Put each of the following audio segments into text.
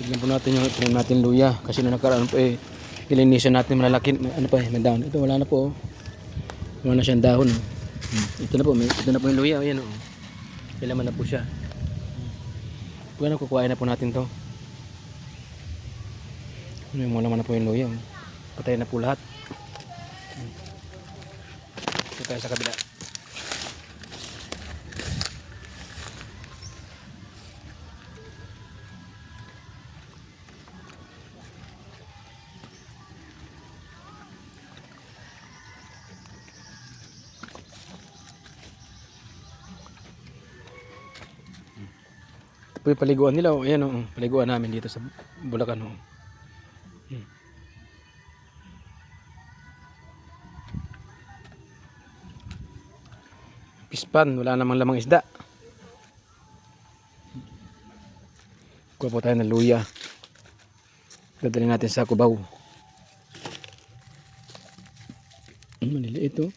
Tignan po natin yung tanim natin luya. Kasi nung nakaraan po nilinisan natin malalaki. Ano pa may dahon. Ito wala na po. Wala na siyang dahon. Ito na po yung luya. Ayan o. Kailaman na po siya. Kaya kukuhain na po natin to. Yung laman na po yung luya. Patay na po lahat. Ito tayo sa kabila. Ito po yung paliguan nila. Ayan o. Paliguan namin dito sa Bulacan o. Pispan, wala namang lamang isda. Kuha po tayo ng luya. Dadalhin natin sa Cubao. Maliliit ito.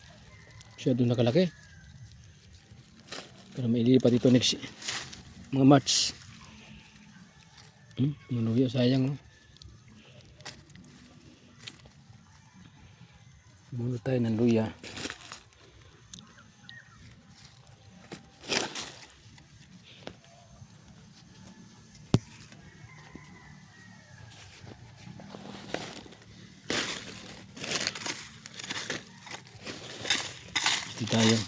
Siya doon nakalaki. Pero may ililipat ito next mga March. Yung luya, sayang. Bulo tayo ng luya. Ito tayo.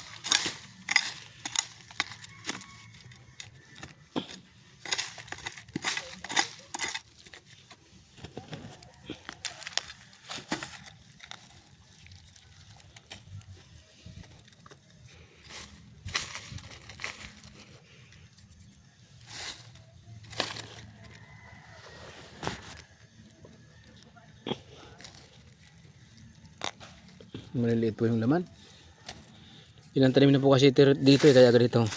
Maliliit po yung laman. Ilang tanim na po kasi dito kaya ganito.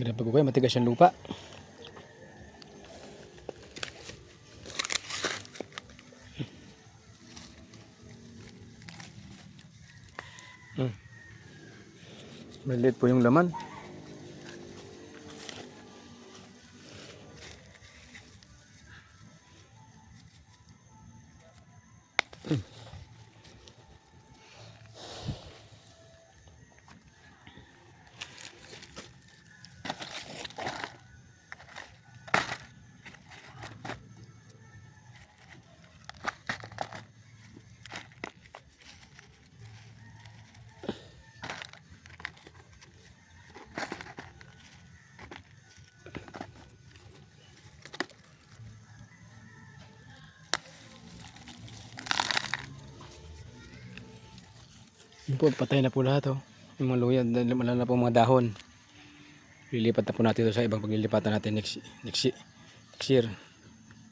Ganun pag ukay, matigas yung lupa. Maliit po yung laman. Yun po, patay na po lahat yung mga luya, wala na po mga dahon. Lilipat na po natin ito sa ibang paglilipatan natin next year.